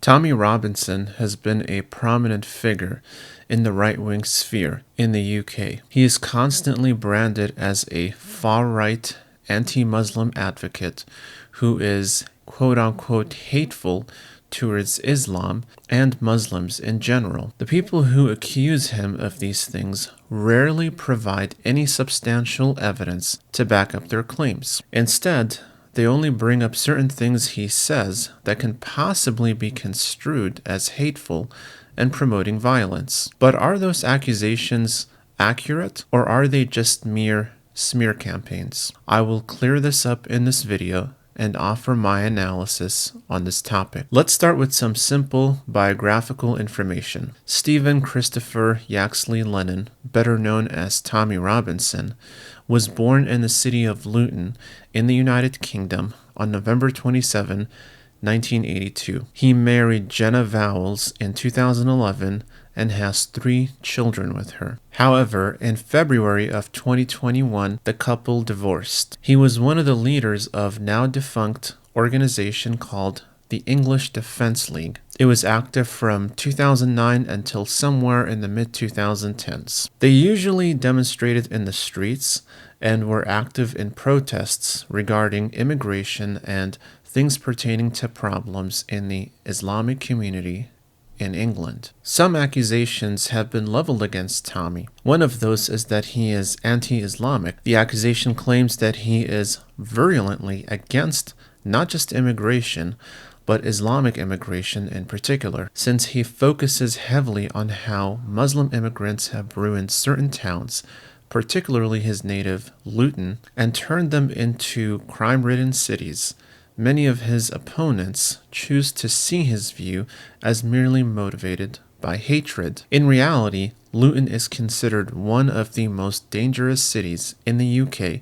Tommy Robinson has been a prominent figure in the right-wing sphere in the UK. He is constantly branded as a far-right anti-Muslim advocate who is quote-unquote hateful towards Islam and Muslims in general. The people who accuse him of these things rarely provide any substantial evidence to back up their claims. Instead, they only bring up certain things he says that can possibly be construed as hateful and promoting violence. But are those accusations accurate, or are they just mere smear campaigns? I will clear this up in this video and offer my analysis on this topic. Let's start with some simple biographical information. Stephen Christopher Yaxley Lennon, better known as Tommy Robinson, was born in the city of Luton in the United Kingdom on November 27, 1982. He married Jenna Vowles in 2011 and has 3 children with her. However, in February of 2021, the couple divorced. He was one of the leaders of now defunct organization called the English Defence League. It was active from 2009 until somewhere in the mid-2010s. They usually demonstrated in the streets and were active in protests regarding immigration and things pertaining to problems in the Islamic community in England. Some accusations have been leveled against Tommy. One of those is that he is anti-Islamic. The accusation claims that he is virulently against not just immigration, but Islamic immigration in particular, since he focuses heavily on how Muslim immigrants have ruined certain towns, particularly his native Luton, and turned them into crime-ridden cities. Many of his opponents choose to see his view as merely motivated by hatred. In reality, Luton is considered one of the most dangerous cities in the UK,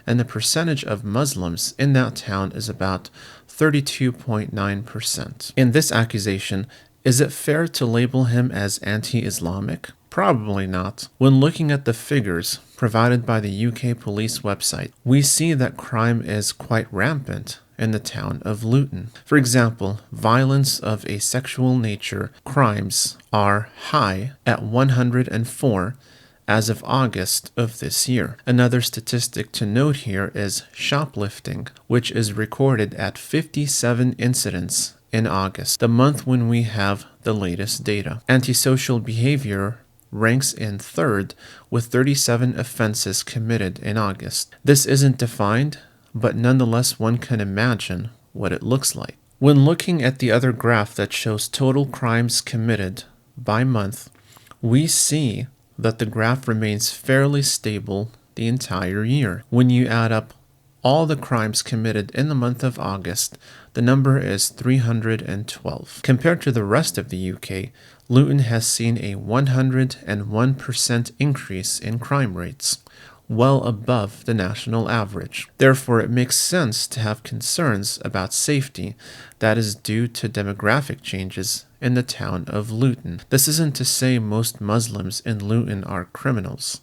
and the percentage of Muslims in that town is about 32.9%. In this accusation, is it fair to label him as anti-Islamic? Probably not. When looking at the figures provided by the UK police website, we see that crime is quite rampant in the town of Luton. For example, violence of a sexual nature crimes are high at 104 as of August of this year. Another statistic to note here is shoplifting, which is recorded at 57 incidents in August, the month when we have the latest data. Antisocial behavior ranks in third with 37 offenses committed in August. This isn't defined, but nonetheless one can imagine what it looks like. When looking at the other graph that shows total crimes committed by month, we see that the graph remains fairly stable the entire year. When you add up all the crimes committed in the month of August, the number is 312. Compared to the rest of the UK, Luton has seen a 101% increase in crime rates, well above the national average. Therefore, it makes sense to have concerns about safety that is due to demographic changes in the town of Luton. This isn't to say most Muslims in Luton are criminals,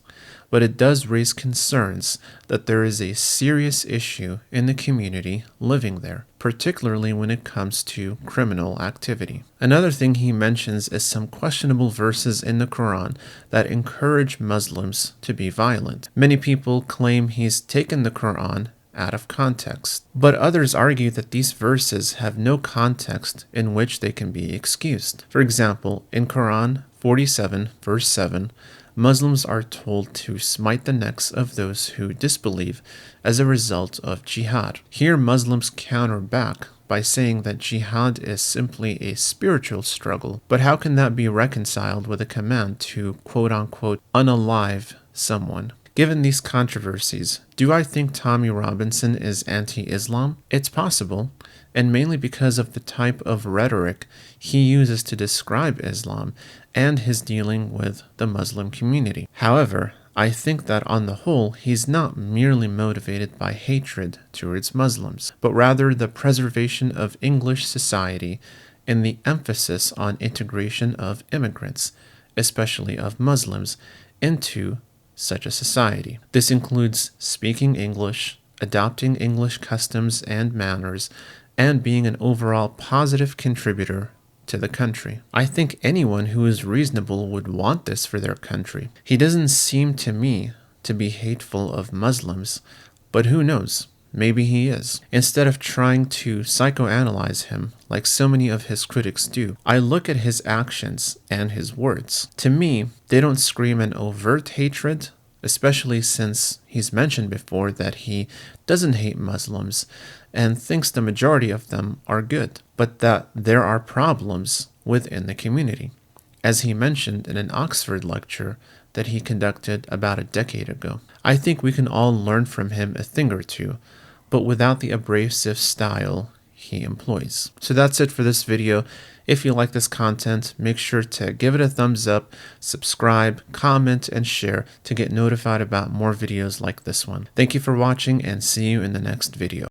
but it does raise concerns that there is a serious issue in the community living there, particularly when it comes to criminal activity. Another thing he mentions is some questionable verses in the Quran that encourage Muslims to be violent. Many people claim he's taken the Quran out of context, but others argue that these verses have no context in which they can be excused. For example, in Quran 47 verse 7, Muslims are told to smite the necks of those who disbelieve as a result of jihad. Here Muslims counter back by saying that jihad is simply a spiritual struggle, but how can that be reconciled with a command to quote-unquote unalive someone? Given these controversies, do I think Tommy Robinson is anti-Islam? It's possible, and mainly because of the type of rhetoric he uses to describe Islam and his dealing with the Muslim community. However, I think that on the whole, he's not merely motivated by hatred towards Muslims, but rather the preservation of English society and the emphasis on integration of immigrants, especially of Muslims, into such a society. This includes speaking English, adopting English customs and manners, and being an overall positive contributor to the country. I think anyone who is reasonable would want this for their country. He doesn't seem to me to be hateful of Muslims, but who knows? Maybe he is. Instead of trying to psychoanalyze him, like so many of his critics do, I look at his actions and his words. To me, they don't scream an overt hatred, especially since he's mentioned before that he doesn't hate Muslims and thinks the majority of them are good, but that there are problems within the community, as he mentioned in an Oxford lecture that he conducted about a decade ago. I think we can all learn from him a thing or two, but without the abrasive style he employs. So that's it for this video. If you like this content, make sure to give it a thumbs up, subscribe, comment, and share to get notified about more videos like this one. Thank you for watching and see you in the next video.